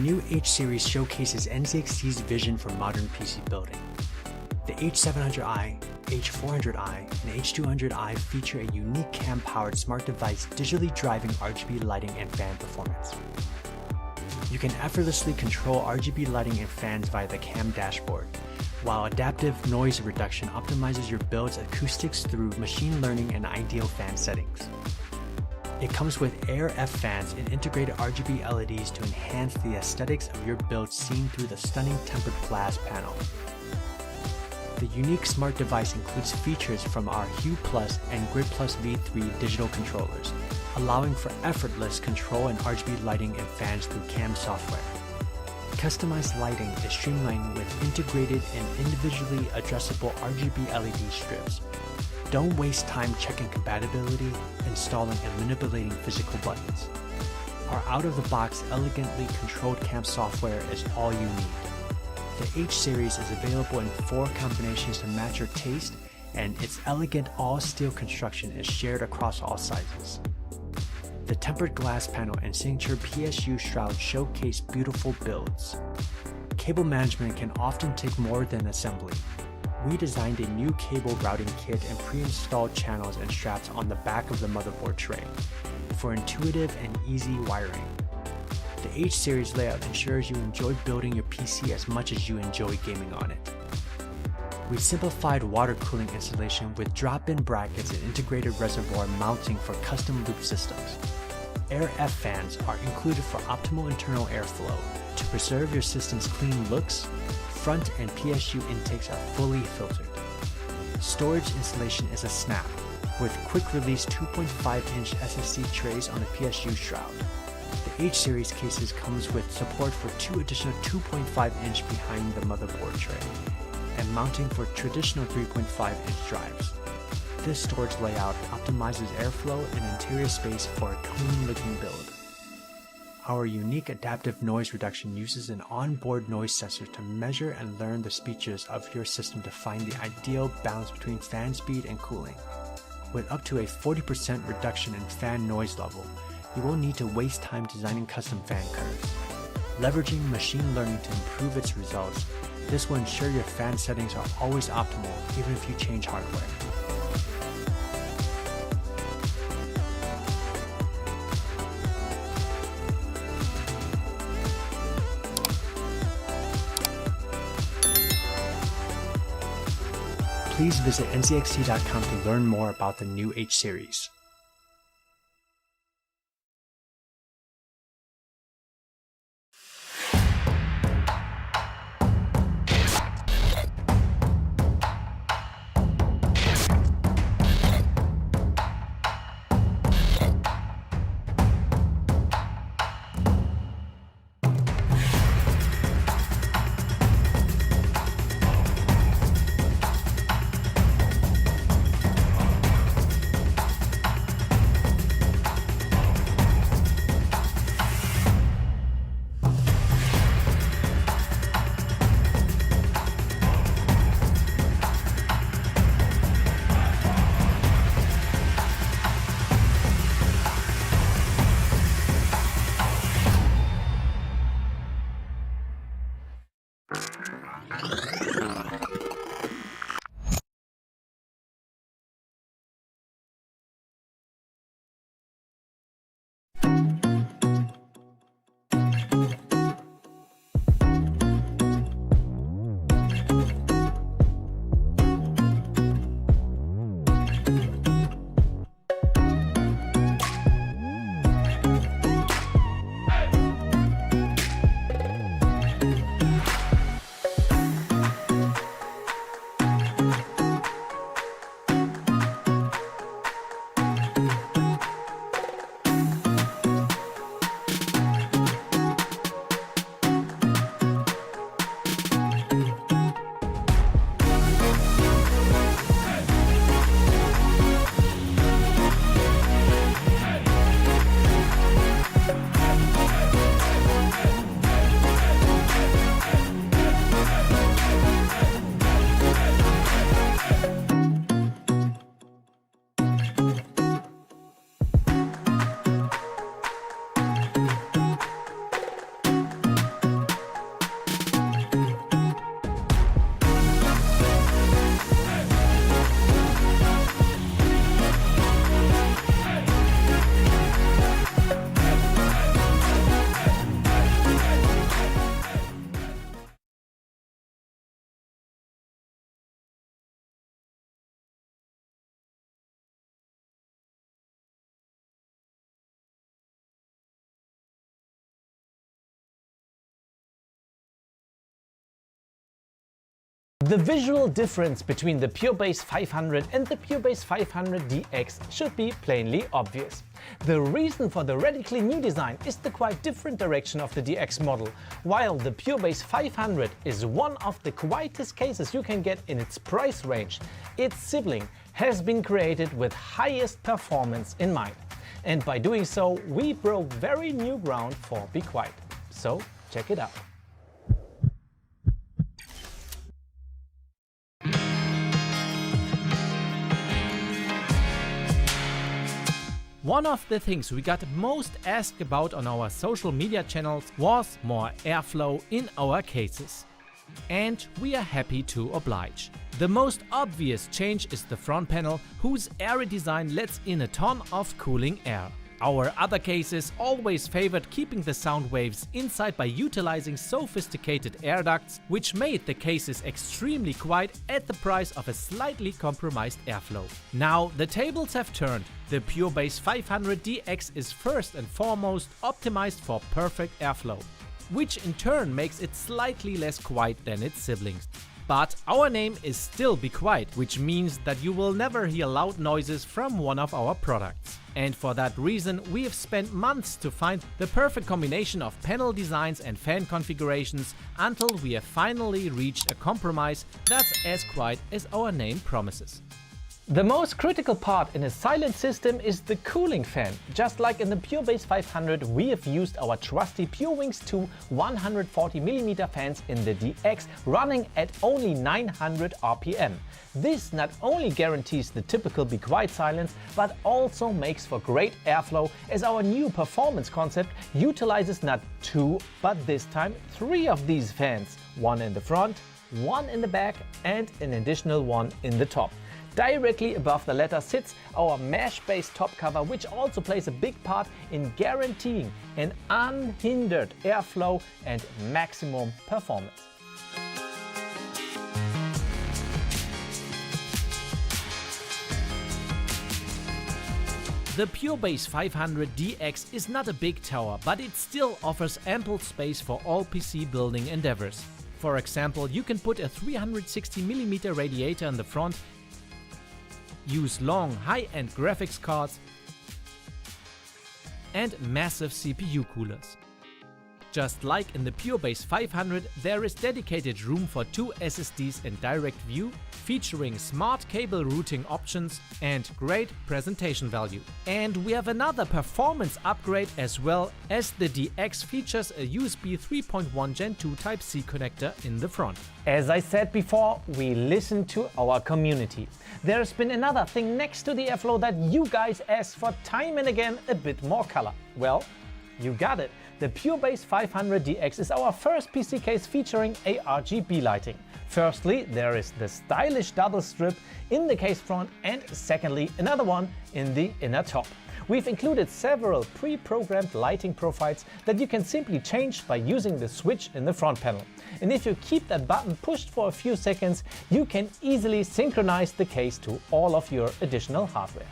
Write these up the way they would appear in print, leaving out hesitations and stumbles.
new H-Series showcases NZXT's vision for modern PC building. The H700i, H400i, and H200i feature a unique cam-powered smart device digitally driving RGB lighting and fan performance. You can effortlessly control RGB lighting and fans via the cam dashboard, while adaptive noise reduction optimizes your build's acoustics through machine learning and ideal fan settings. It comes with Air F fans and integrated RGB LEDs to enhance the aesthetics of your build seen through the stunning tempered glass panel. The unique smart device includes features from our Hue Plus and Grid Plus V3 digital controllers, allowing for effortless control and RGB lighting and fans through CAM software. Customized lighting is streamlined with integrated and individually addressable RGB LED strips. Don't waste time checking compatibility, installing and manipulating physical buttons. Our out-of-the-box, elegantly controlled CAM software is all you need. The H-Series is available in 4 combinations to match your taste, and its elegant all-steel construction is shared across all sizes. The tempered glass panel and signature PSU shroud showcase beautiful builds. Cable management can often take more than assembly. We designed a new cable routing kit and pre-installed channels and straps on the back of the motherboard tray for intuitive and easy wiring. The H-Series layout ensures you enjoy building your PC as much as you enjoy gaming on it. We simplified water cooling installation with drop-in brackets and integrated reservoir mounting for custom loop systems. Air F fans are included for optimal internal airflow to preserve your system's clean looks. Front and PSU intakes are fully filtered. Storage installation is a snap, with quick-release 2.5-inch SSD trays on the PSU shroud. The H-Series cases comes with support for 2 additional 2.5-inch behind the motherboard tray, and mounting for traditional 3.5-inch drives. This storage layout optimizes airflow and interior space for a clean-looking build. Our unique adaptive noise reduction uses an onboard noise sensor to measure and learn the speeches of your system to find the ideal balance between fan speed and cooling. With up to a 40% reduction in fan noise level, you won't need to waste time designing custom fan curves. Leveraging machine learning to improve its results, this will ensure your fan settings are always optimal even if you change hardware. Please visit NZXT.com to learn more about the new H-Series. The visual difference between the PureBase 500 and the PureBase 500 DX should be plainly obvious. The reason for the radically new design is the quite different direction of the DX model. While the PureBase 500 is one of the quietest cases you can get in its price range, its sibling has been created with highest performance in mind. And by doing so, we broke very new ground for Be Quiet. So check it out. One of the things we got most asked about on our social media channels was more airflow in our cases. And we are happy to oblige. The most obvious change is the front panel, whose airy design lets in a ton of cooling air. Our other cases always favored keeping the sound waves inside by utilizing sophisticated air ducts, which made the cases extremely quiet at the price of a slightly compromised airflow. Now the tables have turned. The PureBase 500 DX is first and foremost optimized for perfect airflow, which in turn makes it slightly less quiet than its siblings. But our name is still Be Quiet, which means that you will never hear loud noises from one of our products. And for that reason, we have spent months to find the perfect combination of panel designs and fan configurations until we have finally reached a compromise that's as quiet as our name promises. The most critical part in a silent system is the cooling fan. Just like in the PureBase 500, we have used our trusty PureWings 2 140mm fans in the DX, running at only 900 RPM. This not only guarantees the typical Be Quiet silence, but also makes for great airflow, as our new performance concept utilizes not 2, but this time 3 of these fans. One in the front, one in the back, and an additional one in the top. Directly above the latter sits our mesh-based top cover, which also plays a big part in guaranteeing an unhindered airflow and maximum performance. The PureBase 500 DX is not a big tower, but it still offers ample space for all PC building endeavors. For example, you can put a 360mm radiator in the front, use long, high-end graphics cards, and massive CPU coolers. Just like in the PureBase 500, there is dedicated room for 2 SSDs in direct view, featuring smart cable routing options and great presentation value. And we have another performance upgrade as well, as the DX features a USB 3.1 Gen 2 Type-C connector in the front. As I said before, we listen to our community. There's been another thing next to the airflow that you guys asked for time and again: a bit more color. Well, you got it. The PureBase 500 DX is our first PC case featuring ARGB lighting. Firstly, there is the stylish double strip in the case front, and secondly, another one in the inner top. We've included several pre-programmed lighting profiles that you can simply change by using the switch in the front panel. And if you keep that button pushed for a few seconds, you can easily synchronize the case to all of your additional hardware.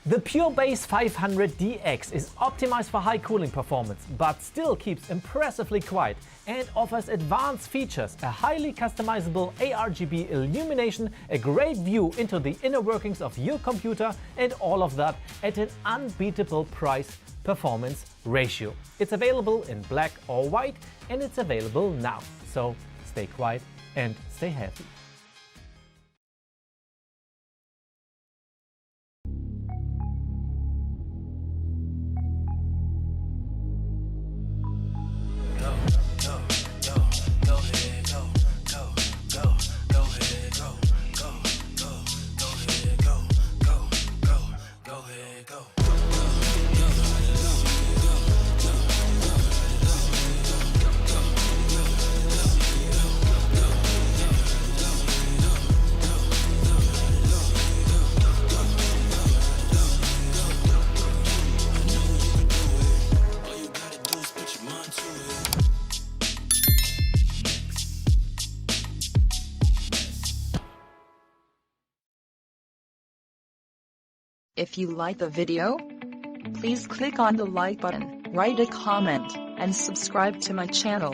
The PureBase 500 DX is optimized for high cooling performance, but still keeps impressively quiet and offers advanced features: a highly customizable ARGB illumination, a great view into the inner workings of your computer, and all of that at an unbeatable price-performance ratio. It's available in black or white, and it's available now. So stay quiet and stay healthy. If you like the video, please click on the like button, write a comment, and subscribe to my channel.